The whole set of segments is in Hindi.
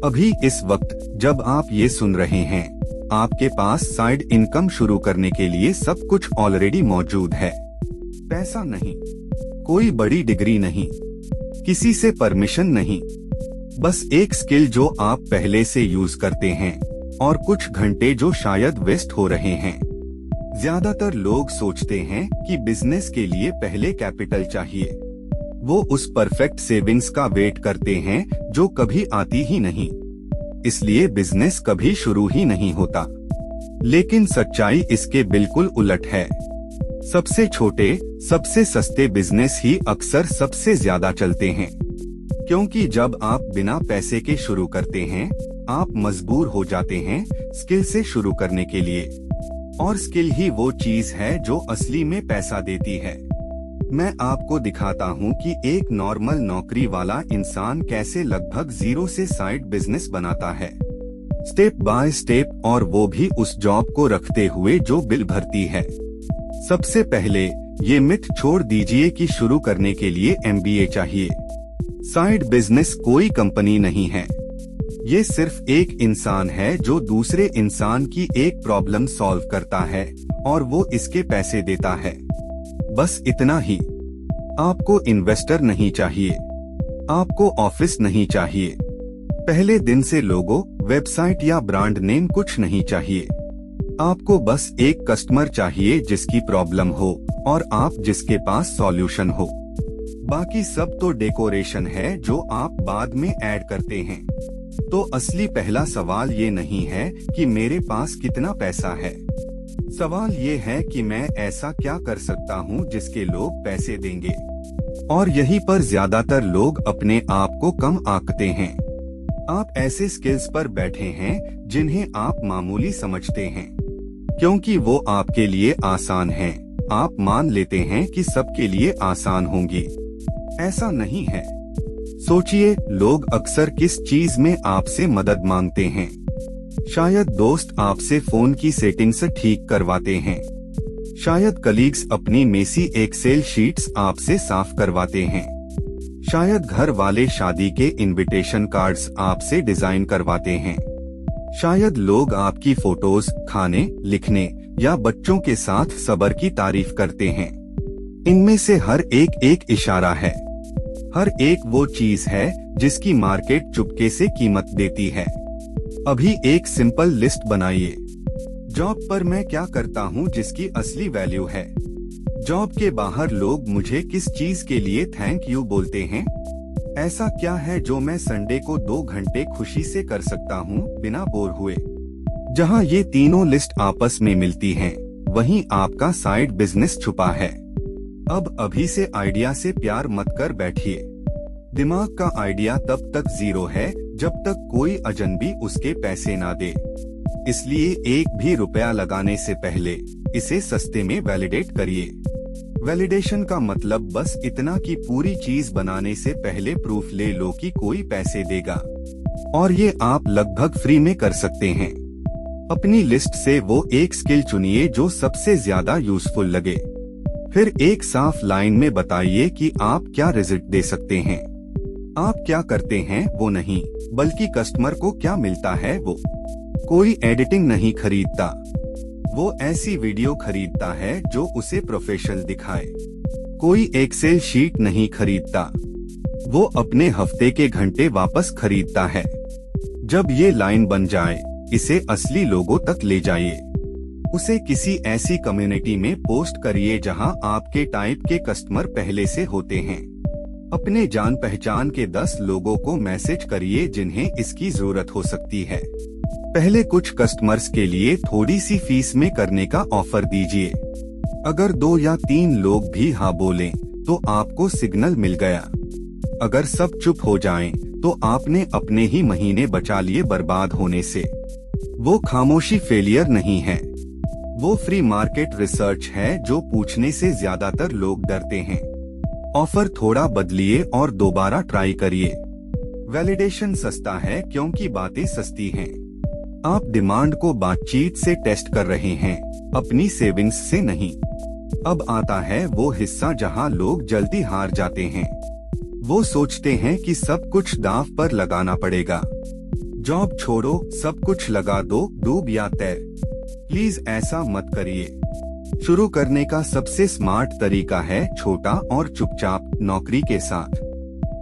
अभी इस वक्त जब आप ये सुन रहे हैं, आपके पास साइड इनकम शुरू करने के लिए सब कुछ ऑलरेडी मौजूद है। पैसा नहीं, कोई बड़ी डिग्री नहीं, किसी से परमिशन नहीं, बस एक स्किल जो आप पहले से यूज करते हैं और कुछ घंटे जो शायद वेस्ट हो रहे हैं। ज्यादातर लोग सोचते हैं कि बिजनेस के लिए पहले कैपिटल चाहिए। वो उस परफेक्ट सेविंग्स का वेट करते हैं जो कभी आती ही नहीं, इसलिए बिजनेस कभी शुरू ही नहीं होता। लेकिन सच्चाई इसके बिल्कुल उलट है। सबसे छोटे, सबसे सस्ते बिजनेस ही अक्सर सबसे ज्यादा चलते हैं, क्योंकि जब आप बिना पैसे के शुरू करते हैं, आप मजबूर हो जाते हैं स्किल से शुरू करने के लिए। और स्किल ही वो चीज है जो असली में पैसा देती है। मैं आपको दिखाता हूँ कि एक नॉर्मल नौकरी वाला इंसान कैसे लगभग जीरो से साइड बिजनेस बनाता है, स्टेप बाय स्टेप, और वो भी उस जॉब को रखते हुए जो बिल भरती है। सबसे पहले ये मिथ छोड़ दीजिए कि शुरू करने के लिए MBA चाहिए। साइड बिजनेस कोई कंपनी नहीं है, ये सिर्फ एक इंसान है जो दूसरे इंसान की एक प्रॉब्लम सॉल्व करता है और वो इसके पैसे देता है। बस इतना ही। आपको इन्वेस्टर नहीं चाहिए, आपको ऑफिस नहीं चाहिए, पहले दिन से लोगो, वेबसाइट या ब्रांड नेम कुछ नहीं चाहिए। आपको बस एक कस्टमर चाहिए जिसकी प्रॉब्लम हो और आप जिसके पास सॉल्यूशन हो। बाकी सब तो डेकोरेशन है जो आप बाद में ऐड करते हैं। तो असली पहला सवाल ये नहीं है कि मेरे पास कितना पैसा है। सवाल ये है कि मैं ऐसा क्या कर सकता हूँ जिसके लोग पैसे देंगे। और यहीं पर ज्यादातर लोग अपने आप को कम आंकते हैं। आप ऐसे स्किल्स पर बैठे हैं जिन्हें आप मामूली समझते हैं, क्योंकि वो आपके लिए आसान हैं। आप मान लेते हैं कि सबके लिए आसान होंगी। ऐसा नहीं है। सोचिए, लोग अक्सर किस चीज में आपसे मदद मांगते हैं। शायद दोस्त आपसे फोन की सेटिंग्स ठीक करवाते हैं, शायद कलीग्स अपनी मेसी एक्सेल शीट्स आपसे साफ करवाते हैं, शायद घर वाले शादी के इनविटेशन कार्ड्स आपसे डिजाइन करवाते हैं, शायद लोग आपकी फोटोज खाने, लिखने या बच्चों के साथ सब्र की तारीफ करते हैं। इनमें से हर एक इशारा है, हर एक वो चीज है जिसकी मार्केट चुपके से कीमत देती है। अभी एक सिंपल लिस्ट बनाइए। जॉब पर मैं क्या करता हूँ जिसकी असली वैल्यू है। जॉब के बाहर लोग मुझे किस चीज के लिए थैंक यू बोलते हैं। ऐसा क्या है जो मैं संडे को 2 घंटे खुशी से कर सकता हूँ बिना बोर हुए। जहाँ ये तीनों लिस्ट आपस में मिलती हैं, वहीं आपका साइड बिजनेस छुपा है। अब अभी से आइडिया से प्यार मत कर बैठिए। दिमाग का आइडिया तब तक जीरो है जब तक कोई अजनबी उसके पैसे ना दे। इसलिए एक भी रुपया लगाने से पहले इसे सस्ते में वैलिडेट करिए। वैलिडेशन का मतलब बस इतना कि पूरी चीज बनाने से पहले प्रूफ ले लो कि कोई पैसे देगा, और ये आप लगभग फ्री में कर सकते हैं। अपनी लिस्ट से वो एक स्किल चुनिए जो सबसे ज्यादा यूजफुल लगे। फिर एक साफ लाइन में बताइए कि आप क्या रिजल्ट दे सकते हैं। आप क्या करते हैं वो नहीं, बल्कि कस्टमर को क्या मिलता है वो। कोई एडिटिंग नहीं खरीदता, वो ऐसी वीडियो खरीदता है जो उसे प्रोफेशनल दिखाए। कोई एक्सेल शीट नहीं खरीदता, वो अपने हफ्ते के घंटे वापस खरीदता है। जब ये लाइन बन जाए, इसे असली लोगों तक ले जाइए। उसे किसी ऐसी कम्युनिटी में पोस्ट करिए जहां आपके टाइप के कस्टमर पहले से होते हैं। अपने जान पहचान के 10 लोगों को मैसेज करिए जिन्हें इसकी जरूरत हो सकती है। पहले कुछ कस्टमर्स के लिए थोड़ी सी फीस में करने का ऑफर दीजिए। अगर 2 या 3 लोग भी हाँ बोलें, तो आपको सिग्नल मिल गया। अगर सब चुप हो जाएं, तो आपने अपने ही महीने बचा लिए बर्बाद होने से। वो खामोशी फेलियर नहीं है, वो फ्री मार्केट रिसर्च है जो पूछने से ज्यादातर लोग डरते हैं। ऑफर थोड़ा बदलिए और दोबारा ट्राई करिए। वैलिडेशन सस्ता है क्योंकि बातें सस्ती हैं। आप डिमांड को बातचीत से टेस्ट कर रहे हैं, अपनी सेविंग्स से नहीं। अब आता है वो हिस्सा जहां लोग जल्दी हार जाते हैं। वो सोचते हैं कि सब कुछ दांव पर लगाना पड़ेगा। जॉब छोड़ो, सब कुछ लगा दो, डूब या तैर। प्लीज ऐसा मत करिए। शुरू करने का सबसे स्मार्ट तरीका है छोटा और चुपचाप नौकरी के साथ।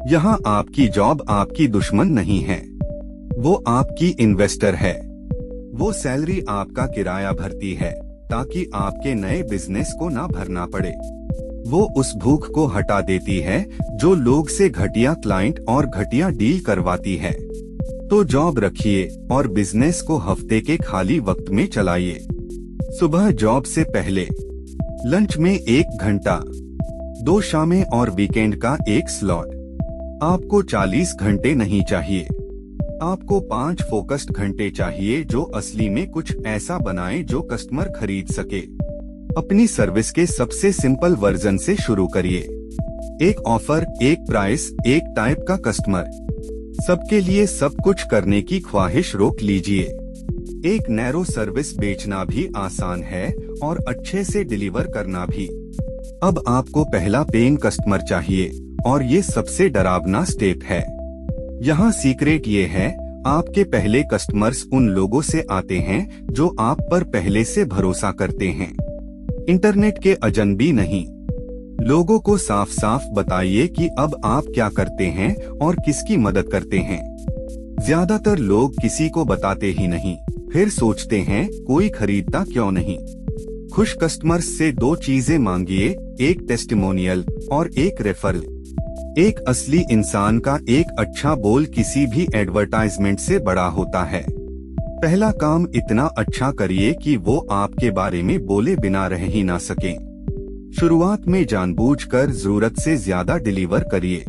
यहाँ आपकी जॉब आपकी दुश्मन नहीं है, वो आपकी इन्वेस्टर है। वो सैलरी आपका किराया भरती है ताकि आपके नए बिजनेस को ना भरना पड़े। वो उस भूख को हटा देती है जो लोग से घटिया क्लाइंट और घटिया डील करवाती है। तो जॉब रखिए और बिजनेस को हफ्ते के खाली वक्त में चलाइए। सुबह जॉब से पहले, लंच में 1 घंटा, 2 शामें और वीकेंड का 1 स्लॉट। आपको 40 घंटे नहीं चाहिए, आपको 5 फोकस्ड घंटे चाहिए जो असली में कुछ ऐसा बनाए जो कस्टमर खरीद सके। अपनी सर्विस के सबसे सिंपल वर्जन से शुरू करिए। एक ऑफर, एक प्राइस, एक टाइप का कस्टमर। सबके लिए सब कुछ करने की ख्वाहिश रोक लीजिए। एक नैरो सर्विस बेचना भी आसान है और अच्छे से डिलीवर करना भी। अब आपको पहला पेइंग कस्टमर चाहिए और ये सबसे डरावना स्टेप है। यहाँ सीक्रेट ये है, आपके पहले कस्टमर्स उन लोगों से आते हैं जो आप पर पहले से भरोसा करते हैं, इंटरनेट के अजनबी नहीं। लोगों को साफ साफ बताइए कि अब आप क्या करते हैं और किसकी मदद करते हैं। ज्यादातर लोग किसी को बताते ही नहीं, फिर सोचते हैं कोई खरीदता क्यों नहीं। खुश कस्टमर्स से 2 चीजें मांगिए, एक टेस्टिमोनियल और एक रेफरल। एक असली इंसान का एक अच्छा बोल किसी भी एडवर्टाइजमेंट से बड़ा होता है। पहला काम इतना अच्छा करिए कि वो आपके बारे में बोले बिना रह ही ना सकें। शुरुआत में जानबूझकर जरूरत से ज्यादा डिलीवर करिए।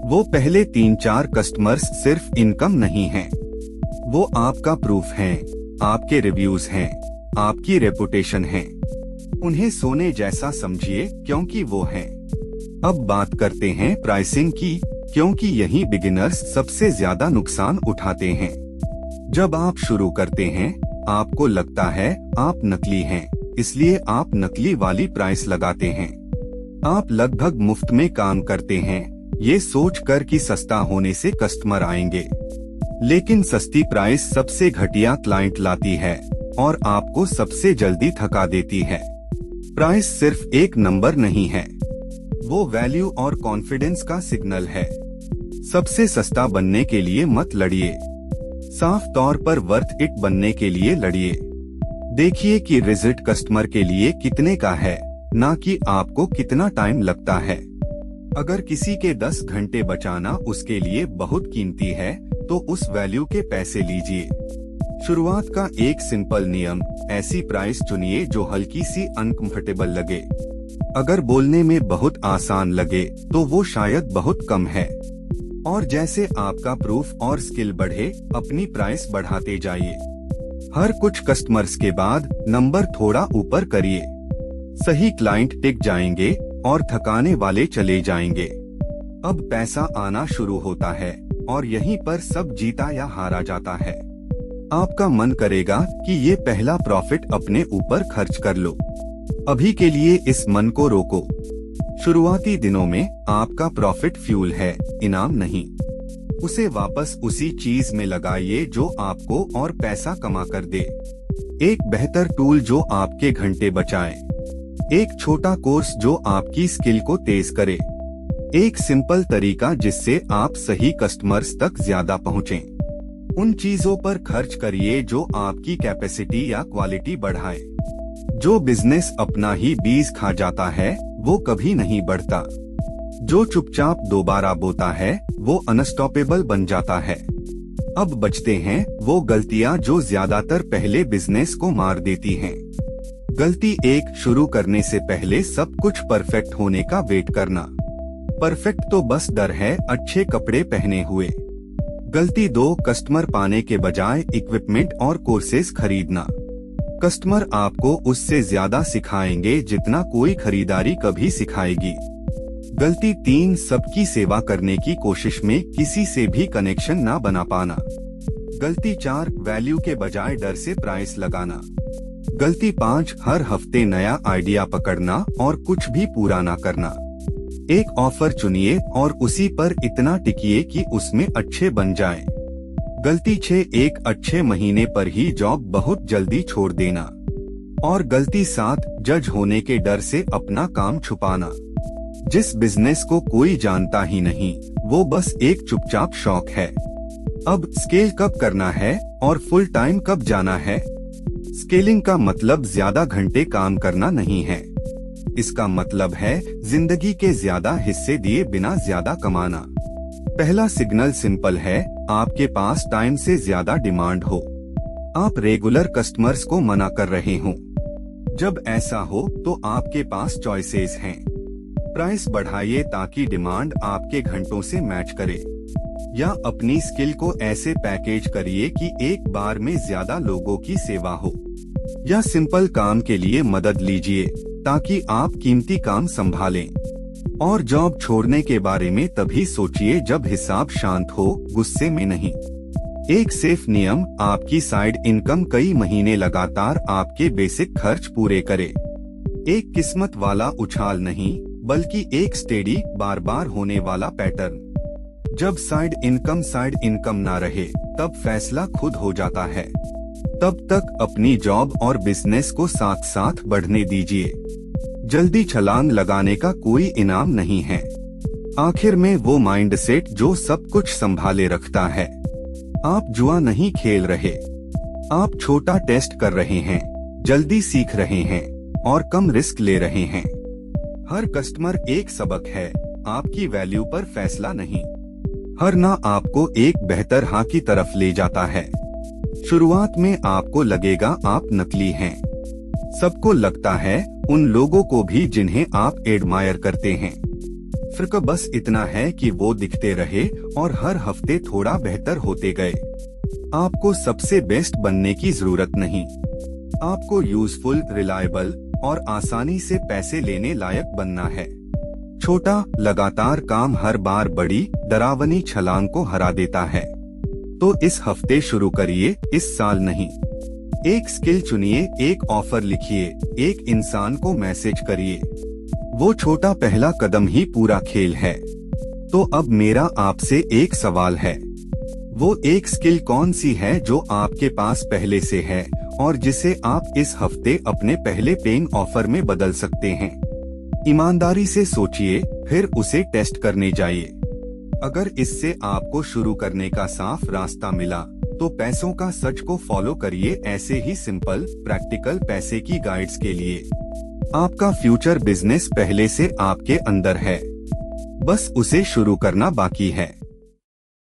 वो पहले 3-4 कस्टमर्स सिर्फ इनकम नहीं हैं, वो आपका प्रूफ हैं, आपके रिव्यूज हैं, आपकी रेपुटेशन है। उन्हें सोने जैसा समझिए क्योंकि वो हैं। अब बात करते हैं प्राइसिंग की, क्योंकि यही बिगिनर्स सबसे ज्यादा नुकसान उठाते हैं। जब आप शुरू करते हैं, आपको लगता है आप नकली हैं, इसलिए आप नकली वाली प्राइस लगाते हैं। आप लगभग मुफ्त में काम करते हैं, ये सोचकर कि सस्ता होने से कस्टमर आएंगे। लेकिन सस्ती प्राइस सबसे घटिया क्लाइंट लाती है और आपको सबसे जल्दी थका देती है। प्राइस सिर्फ एक नंबर नहीं है, वो वैल्यू और कॉन्फिडेंस का सिग्नल है। सबसे सस्ता बनने के लिए मत लड़िए, साफ तौर पर वर्थ इट बनने के लिए लड़िए। देखिए कि रिजल्ट कस्टमर के लिए कितने का है, ना कि आपको कितना टाइम लगता है। अगर किसी के 10 घंटे बचाना उसके लिए बहुत कीमती है, तो उस वैल्यू के पैसे लीजिए। शुरुआत का एक सिंपल नियम, ऐसी प्राइस चुनिए जो हल्की सी अनकंफर्टेबल लगे। अगर बोलने में बहुत आसान लगे तो वो शायद बहुत कम है। और जैसे आपका प्रूफ और स्किल बढ़े, अपनी प्राइस बढ़ाते जाइए। हर कुछ कस्टमर्स के बाद नंबर थोड़ा ऊपर करिए। सही क्लाइंट टिक जाएंगे और थकाने वाले चले जाएंगे। अब पैसा आना शुरू होता है और यहीं पर सब जीता या हारा जाता है। आपका मन करेगा कि ये पहला प्रॉफिट अपने ऊपर खर्च कर लो। अभी के लिए इस मन को रोको। शुरुआती दिनों में आपका प्रॉफिट फ्यूल है, इनाम नहीं। उसे वापस उसी चीज में लगाइए जो आपको और पैसा कमा कर दे। एक बेहतर टूल जो आपके घंटे बचाए, एक छोटा कोर्स जो आपकी स्किल को तेज करे, एक सिंपल तरीका जिससे आप सही कस्टमर्स तक ज्यादा पहुँचें। उन चीजों पर खर्च करिए जो आपकी कैपेसिटी या क्वालिटी बढ़ाए। जो बिजनेस अपना ही बीज खा जाता है वो कभी नहीं बढ़ता। जो चुपचाप दोबारा बोता है वो अनस्टॉपेबल बन जाता है। अब बचते हैं वो गलतियां जो ज्यादातर पहले बिजनेस को मार देती हैं। गलती 1, शुरू करने से पहले सब कुछ परफेक्ट होने का वेट करना। परफेक्ट तो बस डर है अच्छे कपड़े पहने हुए। गलती 2, कस्टमर पाने के बजाय इक्विपमेंट और कोर्सेज खरीदना। कस्टमर आपको उससे ज्यादा सिखाएंगे जितना कोई खरीदारी कभी सिखाएगी। गलती 3, सबकी सेवा करने की कोशिश में किसी से भी कनेक्शन ना बना पाना। गलती 4, वैल्यू के बजाय डर से प्राइस लगाना। गलती 5, हर हफ्ते नया आइडिया पकड़ना और कुछ भी पूरा ना करना। एक ऑफर चुनिए और उसी पर इतना टिकिए कि उसमें अच्छे बन जाएं। गलती 6, एक अच्छे महीने पर ही जॉब बहुत जल्दी छोड़ देना। और गलती 7, जज होने के डर से अपना काम छुपाना। जिस बिजनेस को कोई जानता ही नहीं, वो बस एक चुपचाप शौक है। अब स्केल कब करना है और फुल टाइम कब जाना है? स्केलिंग का मतलब ज्यादा घंटे काम करना नहीं है। इसका मतलब है जिंदगी के ज्यादा हिस्से दिए बिना ज्यादा कमाना। पहला सिग्नल सिंपल है, आपके पास टाइम से ज्यादा डिमांड हो। आप रेगुलर कस्टमर्स को मना कर रहे हो। जब ऐसा हो तो आपके पास चॉइसेस हैं। प्राइस बढ़ाइए ताकि डिमांड आपके घंटों से मैच करे, या अपनी स्किल को ऐसे पैकेज करिए कि एक बार में ज्यादा लोगों की सेवा हो, या सिंपल काम के लिए मदद लीजिए ताकि आप कीमती काम संभालें। और जॉब छोड़ने के बारे में तभी सोचिए जब हिसाब शांत हो, गुस्से में नहीं। एक सेफ नियम, आपकी साइड इनकम कई महीने लगातार आपके बेसिक खर्च पूरे करे। एक किस्मत वाला उछाल नहीं, बल्कि एक स्टेडी बार बार होने वाला पैटर्न। जब साइड इनकम ना रहे, तब फैसला खुद हो जाता है। तब तक अपनी जॉब और बिजनेस को साथ साथ बढ़ने दीजिए। जल्दी छलांग लगाने का कोई इनाम नहीं है। आखिर में वो माइंडसेट जो सब कुछ संभाले रखता है। आप जुआ नहीं खेल रहे, आप छोटा टेस्ट कर रहे हैं, जल्दी सीख रहे हैं और कम रिस्क ले रहे हैं। हर कस्टमर एक सबक है, आपकी वैल्यू पर फैसला नहीं। हर ना आपको एक बेहतर हाँ की तरफ ले जाता है। शुरुआत में आपको लगेगा आप नकली हैं। सबको लगता है, उन लोगों को भी जिन्हें आप एडमायर करते हैं। फर्क बस इतना है कि वो दिखते रहे और हर हफ्ते थोड़ा बेहतर होते गए। आपको सबसे बेस्ट बनने की जरूरत नहीं, आपको यूजफुल, रिलायबल और आसानी से पैसे लेने लायक बनना है। छोटा लगातार काम हर बार बड़ी डरावनी छलांग को हरा देता है। तो इस हफ्ते शुरू करिए, इस साल नहीं। एक स्किल चुनिए, एक ऑफर लिखिए, एक इंसान को मैसेज करिए। वो छोटा पहला कदम ही पूरा खेल है। तो अब मेरा आपसे एक सवाल है, वो एक स्किल कौन सी है जो आपके पास पहले से है और जिसे आप इस हफ्ते अपने पहले पेइंग ऑफर में बदल सकते हैं? ईमानदारी से सोचिए, फिर उसे टेस्ट करने जाइए। अगर इससे आपको शुरू करने का साफ रास्ता मिला, तो पैसों का सच को फॉलो करिए ऐसे ही सिंपल, प्रैक्टिकल पैसे की गाइड्स के लिए। आपका फ्यूचर बिजनेस पहले से आपके अंदर है, बस उसे शुरू करना बाकी है।